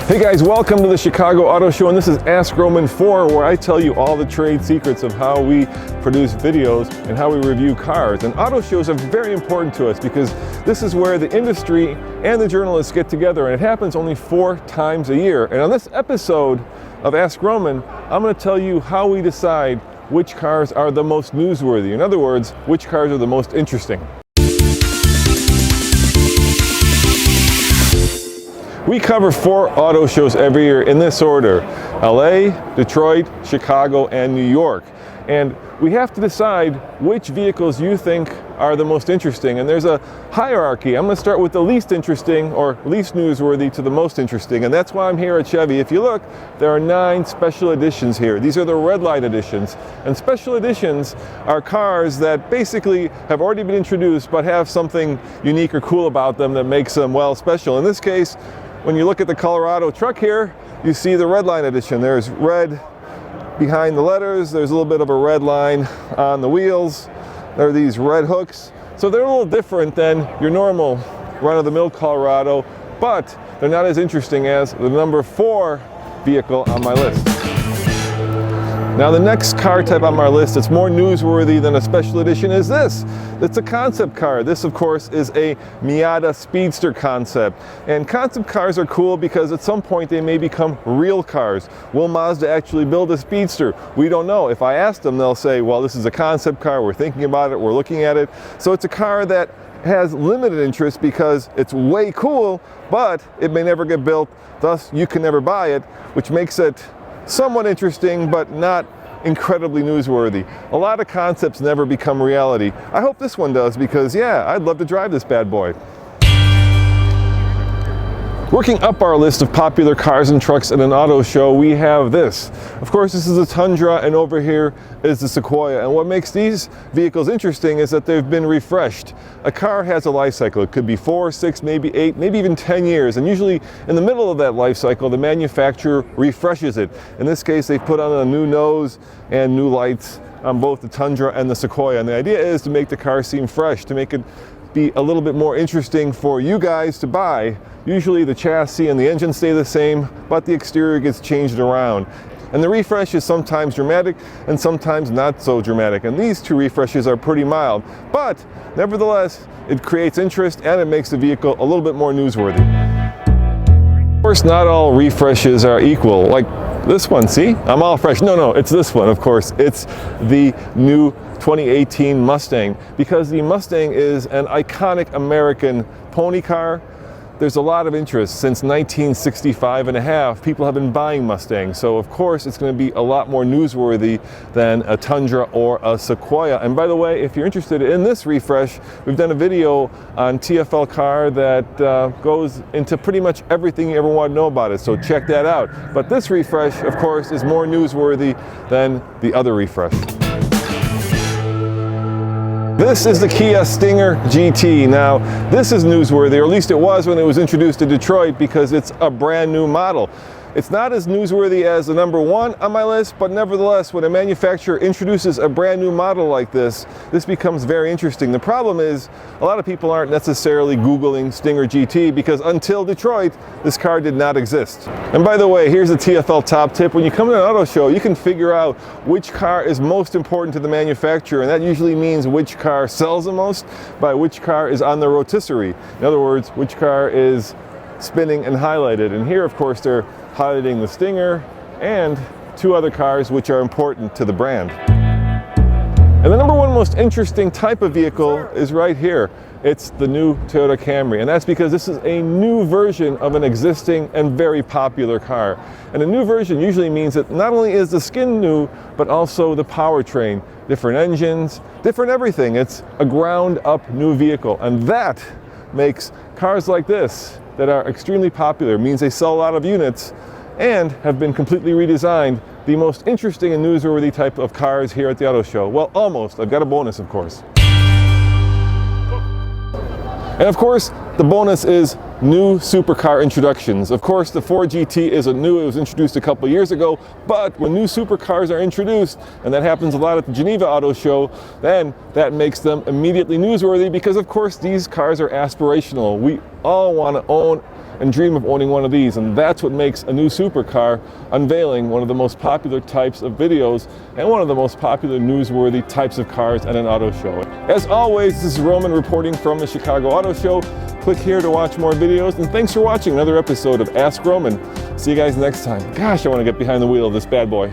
Hey guys, welcome to the Chicago Auto Show, and this is Ask Roman 4, where I tell you all the trade secrets of how we produce videos and how we review cars. And auto shows are very important to us because this is where the industry and the journalists get together, and it happens only 4 times a year. And on this episode of Ask Roman, I'm going to tell you how we decide which cars are the most newsworthy. In other words, which cars are the most interesting. We cover 4 auto shows every year in this order: LA, Detroit, Chicago, and New York. And we have to decide which vehicles you think are the most interesting. And there's a hierarchy. I'm going to start with the least interesting or least newsworthy to the most interesting. And that's why I'm here at Chevy. If you look, there are 9 special editions here. These are the red light editions. And special editions are cars that basically have already been introduced but have something unique or cool about them that makes them, well, special. In this case, when you look at the Colorado truck here, you see the red line edition. There's red behind the letters. There's a little bit of a red line on the wheels. There are these red hooks. So they're a little different than your normal run-of-the-mill Colorado, but they're not as interesting as the number 4 vehicle on my list. Now the next car type on my list that's more newsworthy than a special edition is this. It's a concept car. This, of course, is a Miata Speedster concept. And concept cars are cool because at some point they may become real cars. Will Mazda actually build a Speedster? We don't know. If I ask them, they'll say, well, this is a concept car, we're thinking about it, we're looking at it. So it's a car that has limited interest because it's way cool, but it may never get built, thus you can never buy it, which makes it somewhat interesting, but not incredibly newsworthy. A lot of concepts never become reality. I hope this one does because, yeah, I'd love to drive this bad boy. Working up our list of popular cars and trucks at an auto show, we have this. Of course, this is a Tundra, and over here is the Sequoia. And what makes these vehicles interesting is that they've been refreshed. A car has a life cycle. It could be 4, 6, maybe 8, maybe even 10 years. And usually in the middle of that life cycle, the manufacturer refreshes it. In this case, they've put on a new nose and new lights on both the Tundra and the Sequoia. And the idea is to make the car seem fresh, to make it be a little bit more interesting for you guys to buy. Usually the chassis and the engine stay the same, but the exterior gets changed around. And the refresh is sometimes dramatic and sometimes not so dramatic. And these 2 refreshes are pretty mild. But nevertheless, it creates interest and it makes the vehicle a little bit more newsworthy. Of course, not all refreshes are equal. Like this one, see? I'm all fresh. No, it's this one, of course. It's the new 2018 Mustang, because the Mustang is an iconic American pony car. There's a lot of interest. Since 1965 and a half, people have been buying Mustangs. So of course it's going to be a lot more newsworthy than a Tundra or a Sequoia. And by the way, if you're interested in this refresh, we've done a video on TFL car that goes into pretty much everything you ever want to know about it. So check that out. But this refresh, of course, is more newsworthy than the other refresh. This is the Kia Stinger GT. Now, this is newsworthy, or at least it was when it was introduced to Detroit, because it's a brand new model. It's not as newsworthy as the number 1 on my list, but nevertheless, when a manufacturer introduces a brand new model like this, this becomes very interesting. The problem is, a lot of people aren't necessarily Googling Stinger GT because until Detroit, this car did not exist. And by the way, here's a TFL top tip. When you come to an auto show, you can figure out which car is most important to the manufacturer, and that usually means which car sells the most by which car is on the rotisserie. In other words, which car is spinning and highlighted. And here, of course, they're highlighting the Stinger and 2 other cars which are important to the brand. And the number 1 most interesting type of vehicle is right here. It's the new Toyota Camry, and that's because this is a new version of an existing and very popular car. And a new version usually means that not only is the skin new, but also the powertrain, different engines, different everything. It's a ground-up new vehicle, and that makes cars like this that are extremely popular, means they sell a lot of units and have been completely redesigned, the most interesting and newsworthy type of cars here at the auto show. Well, almost. I've got a bonus, of course. And of course, the bonus is new supercar introductions. Of course, the Ford GT isn't new. It was introduced a couple years ago, but when new supercars are introduced, and that happens a lot at the Geneva Auto Show, then that makes them immediately newsworthy because, of course, these cars are aspirational. We all want to own and dream of owning one of these, and that's what makes a new supercar unveiling one of the most popular types of videos and one of the most popular newsworthy types of cars at an auto show. As always, this is Roman reporting from the Chicago Auto Show. Click here to watch more videos, and thanks for watching another episode of Ask Roman. See you guys next time. Gosh, I want to get behind the wheel of this bad boy.